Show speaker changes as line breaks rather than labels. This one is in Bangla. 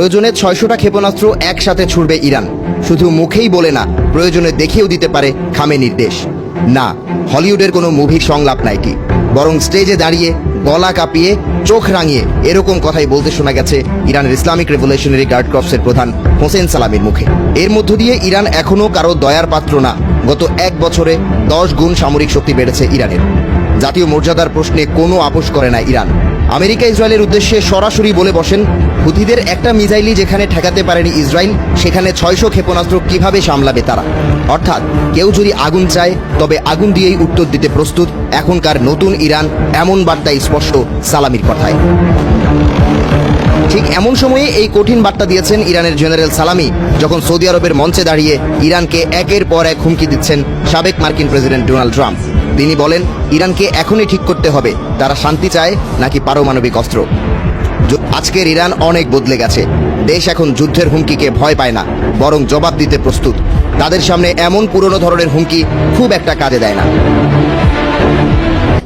প্রয়োজনে 600টা ক্ষেপণাস্ত্র একসাথে ছুড়বে ইরান। শুধু মুখেই বলে না, প্রয়োজনে দেখিয়েও দিতে পারে খামেনির দেশ। না, হলিউডের কোনো মুভির সংলাপ না এটি, বরং স্টেজে দাঁড়িয়ে গলা কাঁপিয়ে চোখ রাঙিয়ে এরকম কথাই বলতে শোনা গেছে ইরানের ইসলামিক রেভলিউশনারি গার্ড কর্পসের প্রধান হোসেন সালামির মুখে। এর মধ্য দিয়ে ইরান এখনও কারো দয়ার পাত্র না। গত 1 বছরে 10 গুণ সামরিক শক্তি বেড়েছে ইরানের। জাতীয় মর্যাদার প্রশ্নে কোনো আপোষ করে না ইরান। আমেরিকা ইসরায়েলের উদ্দেশ্যে সরাসরি বলে বসেন, হুথিদের একটা মিসাইলই যেখানে ঠেকাতে পারেনি ইসরায়েল, সেখানে 600 ক্ষেপণাস্ত্র কিভাবে সামলাবে তারা। অর্থাৎ কেউ যদি আগুন চায় তবে আগুন দিয়েই উত্তর দিতে প্রস্তুত এখনকার নতুন ইরান, এমন বার্তাই স্পষ্ট সালামির কথায়। ঠিক এমন সময়ে এই কঠিন বার্তা দিয়েছেন ইরানের জেনারেল সালামি, যখন সৌদি আরবের মঞ্চে দাঁড়িয়ে ইরানকে একের পর এক হুমকি দিচ্ছেন সাবেক মার্কিন প্রেসিডেন্ট ডোনাল্ড ট্রাম্প। তিনি বলেন, ইরানকে এখনই ঠিক করতে হবে তারা শান্তি চায় নাকি পারমাণবিক অস্ত্র। আজকের ইরান অনেক বদলে গেছে। দেশ এখন যুদ্ধের হুমকিকে ভয় পায় না, বরং জবাব দিতে প্রস্তুত। তাদের সামনে এমন পুরনো ধরনের হুমকি খুব একটা কাজে দেয় না।